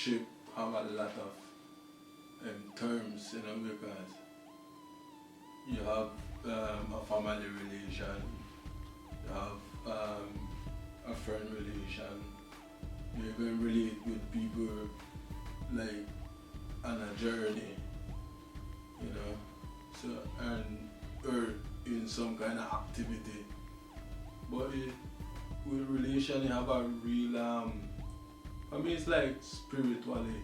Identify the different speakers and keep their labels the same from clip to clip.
Speaker 1: relationship have a lot of terms, because you have a family relation, you have a friend relation, you even relate with people like on a journey, so or in some kind of activity. But with relation you have a real I mean it's like spiritually.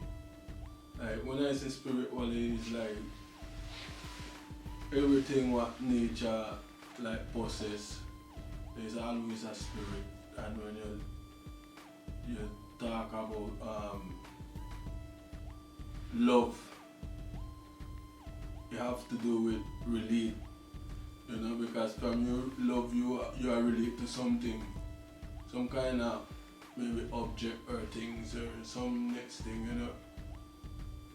Speaker 1: Like when I say spiritually, it's like everything what nature like possess, there's always a spirit. And when you talk about love, you have to do with relate, because from your love you are relate to something, some kind of maybe object or things or some next thing,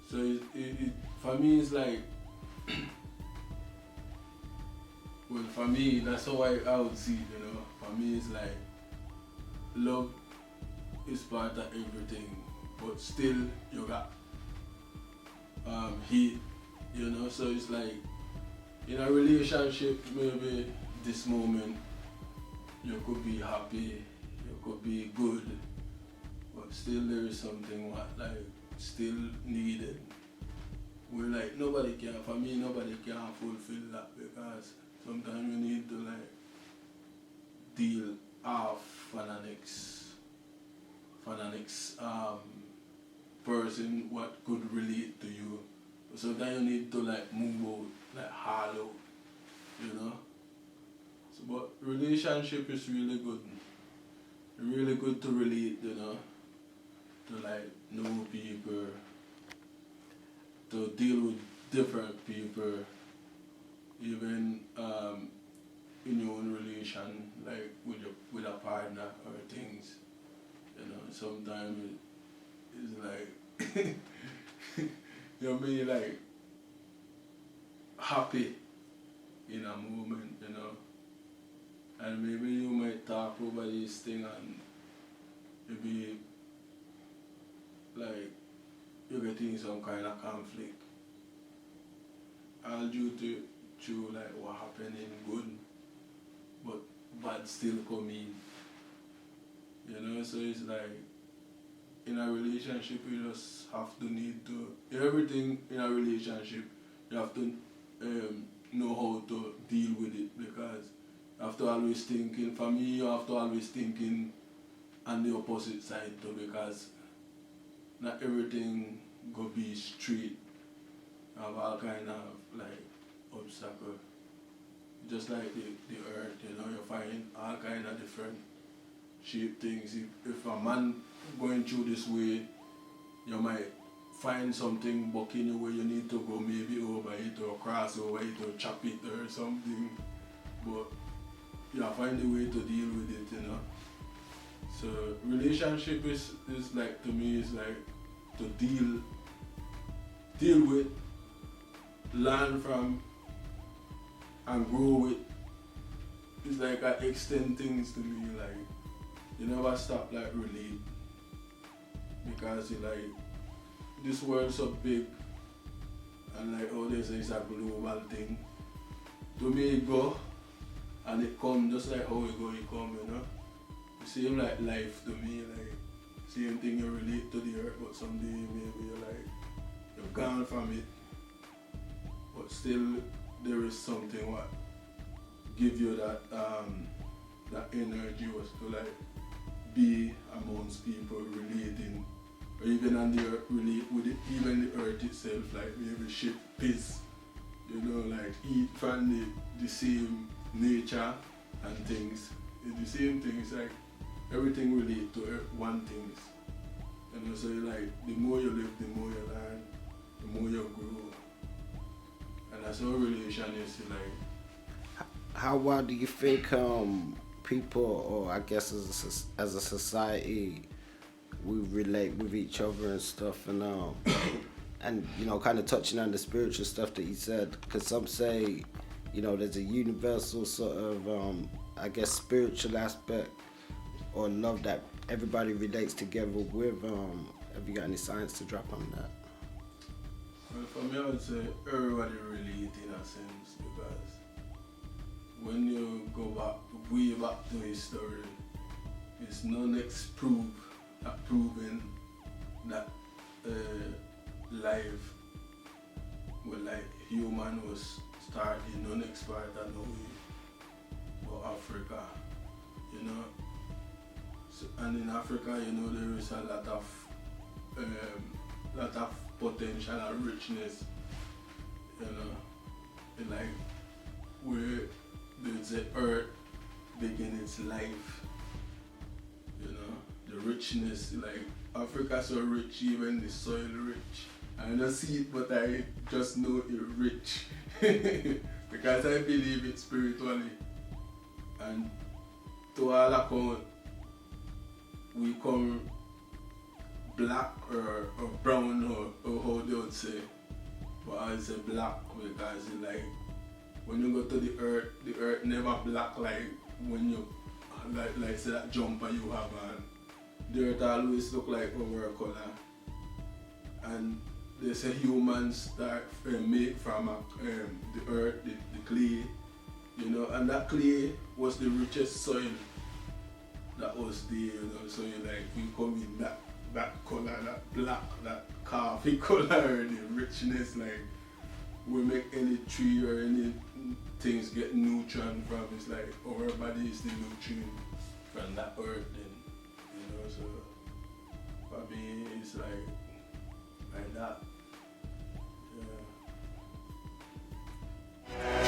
Speaker 1: So it for me it's like well, for me that's how I would see it, For me it's like love is part of everything, but still you got hate, so it's like in a relationship maybe this moment you could be happy, you could be good, but still there is something what like still needed. Where like nobody can fulfill that, because sometimes you need to like deal off for the next person what could relate to you. Sometimes you need to like move out, like hard out, So, but relationship is really good. Really good to relate, to like know people, to deal with different people, even in your own relation, like with a partner or things. Sometimes it's like you're really like happy in a moment, and maybe you might talk over this thing and maybe like you're getting some kind of conflict, all due to like what happened in good, but bad still come in, so it's like in a relationship you just have to need to, everything in a relationship you have to know how to deal with it, because you have to always thinking, for me you have to always thinking on the opposite side too, because not everything go be straight. You have all kind of like obstacle. Just like the earth, you find all kind of different shape things. If a man going through this way, you might find something blocking you where you need to go maybe over it or cross over it or chop it or something. But you find a way to deal with it, So relationship is like, to me, is like to deal with, learn from, and grow with. It's like I extend things to me, like you never stop like relate, because you like this world so big, and like all this is a global thing. To me it go and it come just like how it go, it come, Same like life to me, like same thing, you relate to the earth, but someday maybe you're gone from it. But still there is something what give you that that energy was to like be amongst people relating, or even on the earth relate with it, even the earth itself, like maybe ship piss, like eat from the same nature and things. It's the same things, like everything relate to one thing. So like the more you live, the more you learn, the more you grow. And that's how relation is, like.
Speaker 2: How well do you think people, or I guess as a society, we relate with each other and stuff, and kind of touching on the spiritual stuff that you said, because some say, there's a universal sort of, I guess, spiritual aspect or love that everybody relates together with, Have you got any science to drop on that?
Speaker 1: Well, for me, I would say everybody relate in a sense, because when you go back, way back to history, it's no next proving that life, well, like human was started, no next part of the way, but Africa, you know. So, and in Africa, you know, there is a lot of potential and richness, you know, in like where the earth begin its life, you know, the richness, like Africa so rich, even the soil rich. I don't see it, but I just know it rich because I believe it spiritually, and to all account, we come black or brown or how they would say, but I say black because it like when you go to the earth never black like when you like say that jumper you have on. The earth always look like our color, and they say humans start make from the earth, the clay, you know, and that clay was the richest soil that was there, you know. So you like we come in that color, that black, that coffee color, the richness, like we make any tree or any things get nutrient from, it's like our body is the nutrient from that earth then, you know. So for me it's like that. Yeah.